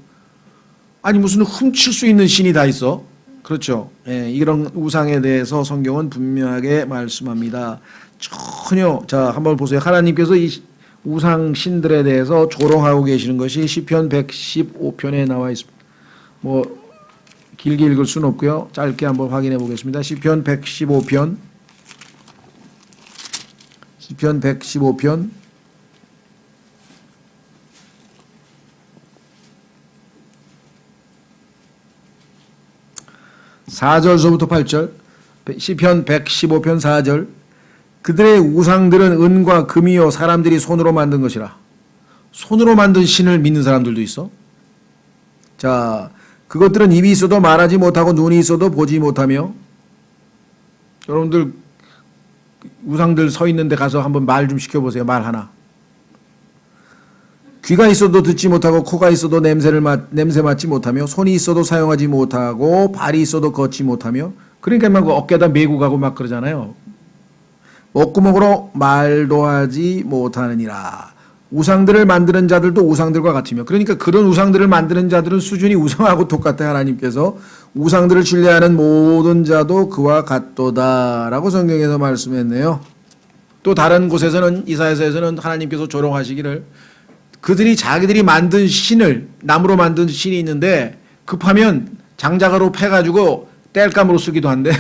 아니 무슨 훔칠 수 있는 신이 다 있어? 그렇죠. 예, 이런 우상에 대해서 성경은 분명하게 말씀합니다. 전혀 자 한번 보세요. 하나님께서 이 우상 신들에 대해서 조롱하고 계시는 것이 시편 115편에 나와 있습니다. 뭐 길게 읽을 수는 없고요. 짧게 한번 확인해 보겠습니다. 시편 115편 4절서부터 8절 시편 115편 4절 그들의 우상들은 은과 금이요 사람들이 손으로 만든 것이라. 손으로 만든 신을 믿는 사람들도 있어. 자, 그것들은 입이 있어도 말하지 못하고 눈이 있어도 보지 못하며 여러분들 우상들 서 있는 데 가서 한번 말 좀 시켜보세요. 말 하나. 귀가 있어도 듣지 못하고 코가 있어도 냄새 맡지 못하며 손이 있어도 사용하지 못하고 발이 있어도 걷지 못하며 그러니까 막 어깨에다 메고 가고 막 그러잖아요. 목구멍으로 말도 하지 못하느니라. 우상들을 만드는 자들도 우상들과 같으며 그러니까 그런 우상들을 만드는 자들은 수준이 우상하고 똑같아. 하나님께서 우상들을 신뢰하는 모든 자도 그와 같도다라고 성경에서 말씀했네요. 또 다른 곳에서는 이사야서에서는 하나님께서 조롱하시기를 그들이 자기들이 만든 신을 나무로 만든 신이 있는데 급하면 장작으로 패가지고 땔감으로 쓰기도 한대.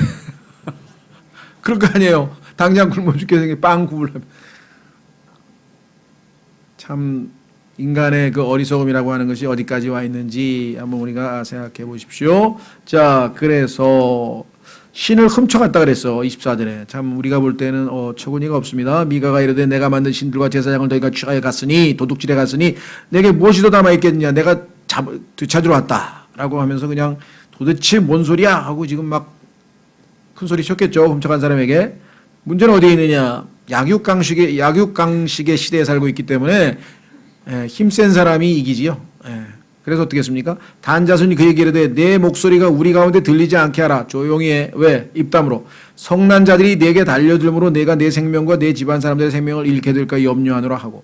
그럴 거 아니에요. 당장 굶어 죽게 생긴 빵 구우려면. 참 인간의 그 어리석음이라고 하는 것이 어디까지 와 있는지 한번 우리가 생각해 보십시오. 자, 그래서 신을 훔쳐갔다 그랬어. 24절에. 참 우리가 볼 때는 어처구니가 없습니다. 미가가 이르되 내가 만든 신들과 제사장을 너희가 취하여 갔으니 도둑질해 갔으니 내게 무엇이 더 남아있겠느냐. 내가 되찾으러 왔다라고 하면서 그냥 도대체 뭔 소리야 하고 지금 막 큰 소리 쳤겠죠. 훔쳐간 사람에게. 문제는 어디에 있느냐. 약육강식의 시대에 살고 있기 때문에 힘센 사람이 이기지요. 그래서 어떻게 했습니까? 단자손이 그에게 이르되 내 목소리가 우리 가운데 들리지 않게 하라. 조용히 해. 왜? 입담으로. 성난 자들이 내게 달려들므로 내가 내 생명과 내 집안 사람들의 생명을 잃게 될까 염려하노라 하고.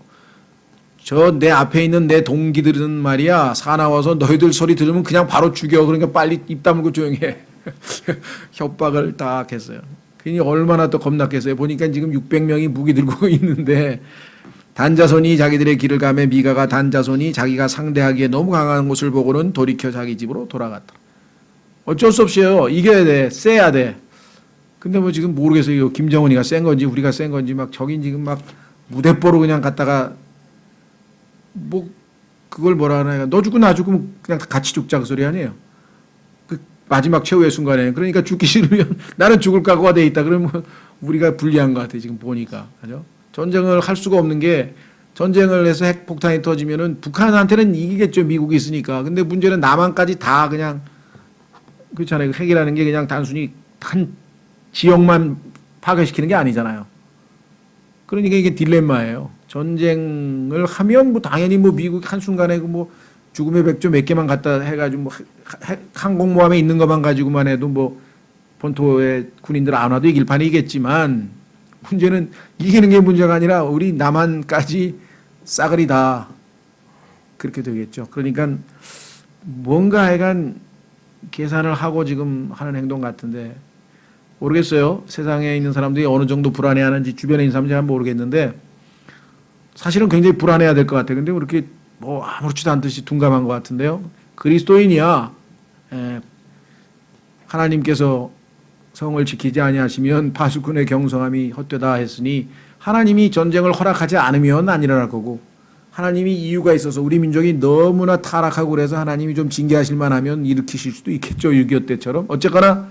저 내 앞에 있는 내 동기들은 말이야 사나워서 너희들 소리 들으면 그냥 바로 죽여. 그러니까 빨리 입 다물고 조용히 해. 협박을 다 했어요. 그니 얼마나 또 겁났겠어요. 보니까 지금 600명이 무기 들고 있는데 단자손이 자기들의 길을 가매 미가가 단자손이 자기가 상대하기에 너무 강한 곳을 보고는 돌이켜 자기 집으로 돌아갔다. 어쩔 수 없어요. 이겨야 돼. 세야 돼. 근데 뭐 지금 모르겠어요. 김정은이가 센 건지 우리가 센 건지 막 저긴 지금 막 무대뽀로 그냥 갔다가 뭐 그걸 뭐라 하나, 너 죽고 나 죽으면 그냥 같이 죽자 그 소리 아니에요. 그 마지막 최후의 순간에. 그러니까 죽기 싫으면 나는 죽을 각오가 돼 있다. 그러면 우리가 불리한 것 같아요. 지금 보니까. 그죠? 전쟁을 할 수가 없는 게 전쟁을 해서 핵폭탄이 터지면은 북한한테는 이기겠죠. 미국이 있으니까. 근데 문제는 남한까지 다 그냥 그렇잖아요. 핵이라는 게 그냥 단순히 한 지역만 파괴시키는 게 아니잖아요. 그러니까 이게 딜레마예요. 전쟁을 하면 뭐 당연히 뭐 미국 한순간에 그 뭐 죽음의 백조 몇 개만 갖다 해가지고 뭐 항공모함에 있는 것만 가지고만 해도 뭐 본토의 군인들 안 와도 이길 판이겠지만 문제는 이기는 게 문제가 아니라 우리 남한까지 싸그리 다 그렇게 되겠죠. 그러니까 뭔가 하여간 계산을 하고 지금 하는 행동 같은데 모르겠어요. 세상에 있는 사람들이 어느 정도 불안해하는지 주변에 있는 사람들이 잘 모르겠는데 사실은 굉장히 불안해야 될 것 같아요. 근데 그렇게 뭐 아무렇지도 않듯이 둔감한 것 같은데요. 그리스도인이야 하나님께서 성을 지키지 아니하시면 파수꾼의 경성함이 헛되다 했으니 하나님이 전쟁을 허락하지 않으면 안 일어날 거고 하나님이 이유가 있어서 우리 민족이 너무나 타락하고 그래서 하나님이 좀 징계하실 만하면 일으키실 수도 있겠죠. 6.25 때처럼. 어쨌거나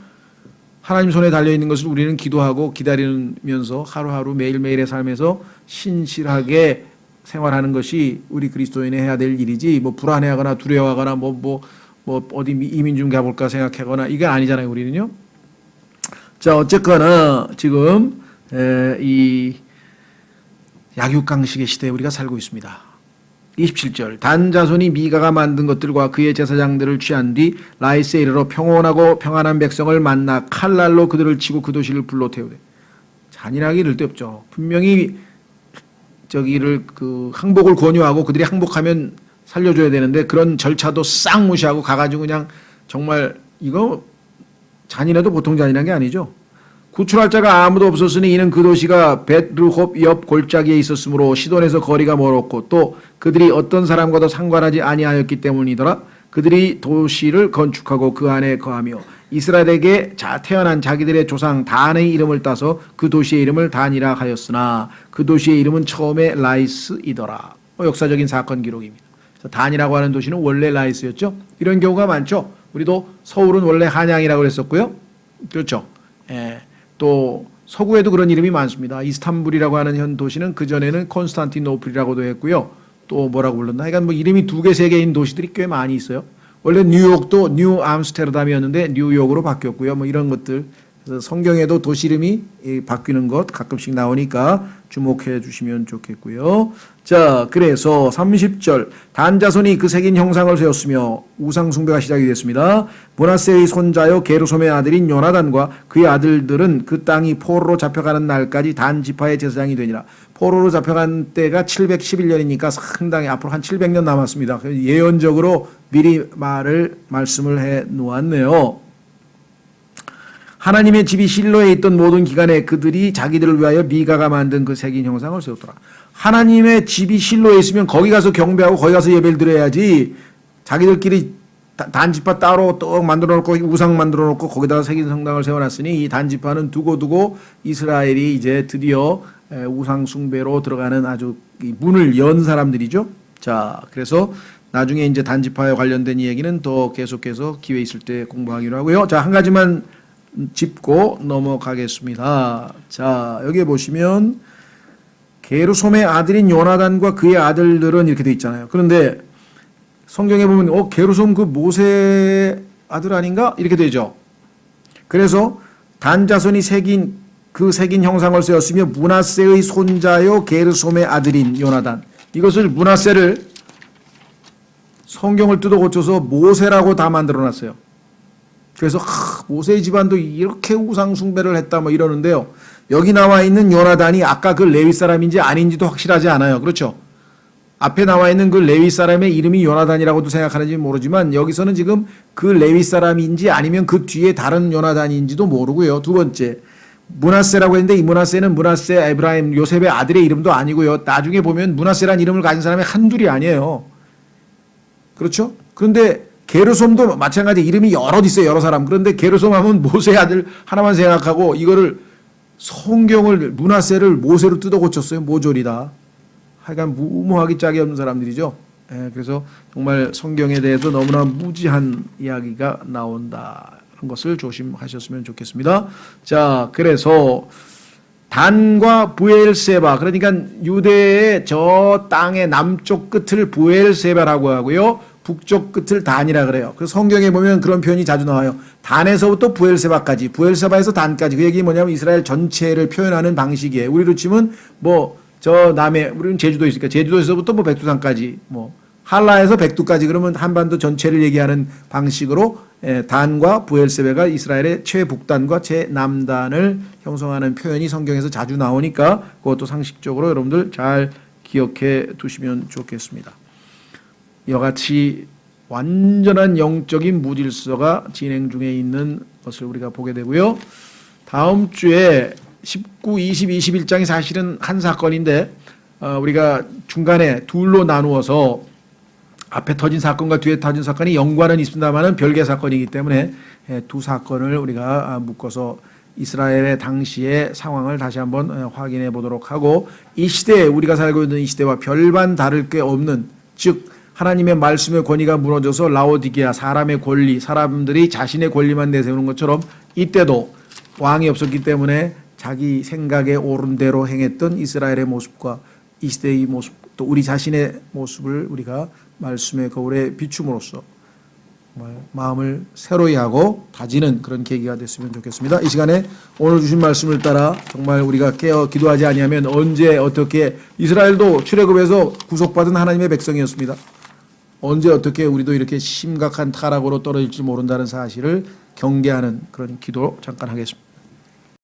하나님 손에 달려있는 것을 우리는 기도하고 기다리면서 하루하루 매일매일의 삶에서 신실하게 생활하는 것이 우리 그리스도인이 해야 될 일이지 뭐 불안해하거나 두려워하거나 뭐 어디 이민 좀 가볼까 생각하거나 이게 아니잖아요. 우리는요. 자, 어쨌거나 지금 이 약육강식의 시대에 우리가 살고 있습니다. 27절 단 자손이 미가가 만든 것들과 그의 제사장들을 취한 뒤 라이스에 이르러 평온하고 평안한 백성을 만나 칼날로 그들을 치고 그 도시를 불로 태우되. 잔인하게 이를 데 없죠. 분명히 저기를 그 항복을 권유하고 그들이 항복하면 살려줘야 되는데 그런 절차도 싹 무시하고 가가지고 그냥 정말 이거 잔인해도 보통 잔인한 게 아니죠. 구출할 자가 아무도 없었으니 이는 그 도시가 벳르홉 옆 골짜기에 있었으므로 시돈에서 거리가 멀었고 또 그들이 어떤 사람과도 상관하지 아니하였기 때문이더라. 그들이 도시를 건축하고 그 안에 거하며 이스라엘에게 태어난 자기들의 조상 단의 이름을 따서 그 도시의 이름을 단이라 하였으나 그 도시의 이름은 처음에 라이스이더라. 역사적인 사건 기록입니다. 단이라고 하는 도시는 원래 라이스였죠. 이런 경우가 많죠. 우리도 서울은 원래 한양이라고 그랬었고요. 그렇죠. 예. 또 서구에도 그런 이름이 많습니다. 이스탄불이라고 하는 현 도시는 그전에는 콘스탄티노플이라고도 했고요. 또 뭐라고 불렀나? 하여간 뭐 이름이 2개, 3개인 도시들이 꽤 많이 있어요. 원래 뉴욕도 뉴 암스테르담이었는데 뉴욕으로 바뀌었고요. 뭐 이런 것들. 그래서 성경에도 도시 이름이 바뀌는 것 가끔씩 나오니까 주목해 주시면 좋겠고요. 자, 그래서 30절 단 자손이 그 새긴 형상을 세웠으며 우상 숭배가 시작이 됐습니다. 므낫세의 손자요 게르솜의 아들인 요나단과 그의 아들들은 그 땅이 포로로 잡혀가는 날까지 단 지파의 제사장이 되니라. 포로로 잡혀간 때가 711년이니까 상당히 앞으로 한 700년 남았습니다. 예언적으로 미리 말씀을 해 놓았네요. 하나님의 집이 실로에 있던 모든 기간에 그들이 자기들을 위하여 미가가 만든 그 새긴 형상을 세웠더라. 하나님의 집이 실로에 있으면 거기 가서 경배하고 거기 가서 예배를 드려야지 자기들끼리 단지파 따로 또 만들어 놓고 우상 만들어 놓고 거기다가 새긴 성당을 세워놨으니 이 단지파는 두고두고 이스라엘이 이제 드디어 우상 숭배로 들어가는 아주 문을 연 사람들이죠. 자, 그래서 나중에 이제 단지파에 관련된 이야기는 더 계속해서 기회 있을 때 공부하기로 하고요. 자, 한 가지만 짚고 넘어가겠습니다. 자, 여기 보시면 게르솜의 아들인 요나단과 그의 아들들은 이렇게 돼 있잖아요. 그런데 성경에 보면 게르솜 그 모세 아들 아닌가? 이렇게 되죠. 그래서 단 자손이 새긴 형상을 세웠으며 므낫세의 손자요 게르솜의 아들인 요나단. 이것을 므낫세를 성경을 뜯어 고쳐서 모세라고 다 만들어 놨어요. 그래서 모세의 집안도 이렇게 우상 숭배를 했다 뭐 이러는데요. 여기 나와 있는 요나단이 아까 그 레위 사람인지 아닌지도 확실하지 않아요. 그렇죠? 앞에 나와 있는 그 레위 사람의 이름이 요나단이라고도 생각하는지 모르지만 여기서는 지금 그 레위 사람인지 아니면 그 뒤에 다른 요나단인지도 모르고요. 두 번째, 므낫세라고 했는데 이 므낫세는 므낫세 에브라임 요셉의 아들의 이름도 아니고요. 나중에 보면 므낫세라는 이름을 가진 사람이 한둘이 아니에요. 그렇죠? 그런데 게르솜도 마찬가지 이름이 여러 있어요. 여러 사람. 그런데 게르솜 하면 모세의 아들 하나만 생각하고 이거를 성경을 므낫세를 모세로 뜯어 고쳤어요. 모조리다. 하여간 무모하기 짝이 없는 사람들이죠. 그래서 정말 성경에 대해서 너무나 무지한 이야기가 나온다. 그런 것을 조심하셨으면 좋겠습니다. 자, 그래서 단과 브엘세바, 그러니까 유대의 저 땅의 남쪽 끝을 브엘세바라고 하고요. 북쪽 끝을 단이라 그래요. 그래서 성경에 보면 그런 표현이 자주 나와요. 단에서부터 브엘세바까지, 브엘세바에서 단까지. 그 얘기 뭐냐면 이스라엘 전체를 표현하는 방식이에요. 우리로 치면 저 남해, 우리는 제주도 있으니까 제주도에서부터 백두산까지, 한라에서 백두까지, 그러면 한반도 전체를 얘기하는 방식으로 단과 브엘세바가 이스라엘의 최북단과 최남단을 형성하는 표현이 성경에서 자주 나오니까 그것도 상식적으로 여러분들 잘 기억해 두시면 좋겠습니다. 이와 같이 완전한 영적인 무질서가 진행 중에 있는 것을 우리가 보게 되고요. 다음 주에 19, 20, 21장이 사실은 한 사건인데 우리가 중간에 둘로 나누어서 앞에 터진 사건과 뒤에 터진 사건이 연관은 있습니다만은 별개 사건이기 때문에 두 사건을 우리가 묶어서 이스라엘의 당시의 상황을 다시 한번 확인해 보도록 하고, 이 시대에 우리가 살고 있는 이 시대와 별반 다를 게 없는, 즉 하나님의 말씀의 권위가 무너져서 라오디게아, 사람의 권리, 사람들이 자신의 권리만 내세우는 것처럼 이때도 왕이 없었기 때문에 자기 생각에 옳은 대로 행했던 이스라엘의 모습과 이 시대의 모습, 또 우리 자신의 모습을 우리가 말씀의 거울에 비춤으로써 정말 마음을 새로이 하고 다지는 그런 계기가 됐으면 좋겠습니다. 이 시간에 오늘 주신 말씀을 따라 정말 우리가 깨어 기도하지 아니하면 언제 어떻게, 이스라엘도 출애굽에서 구속받은 하나님의 백성이었습니다. 언제 어떻게 우리도 이렇게 심각한 타락으로 떨어질지 모른다는 사실을 경계하는 그런 기도 잠깐 하겠습니다.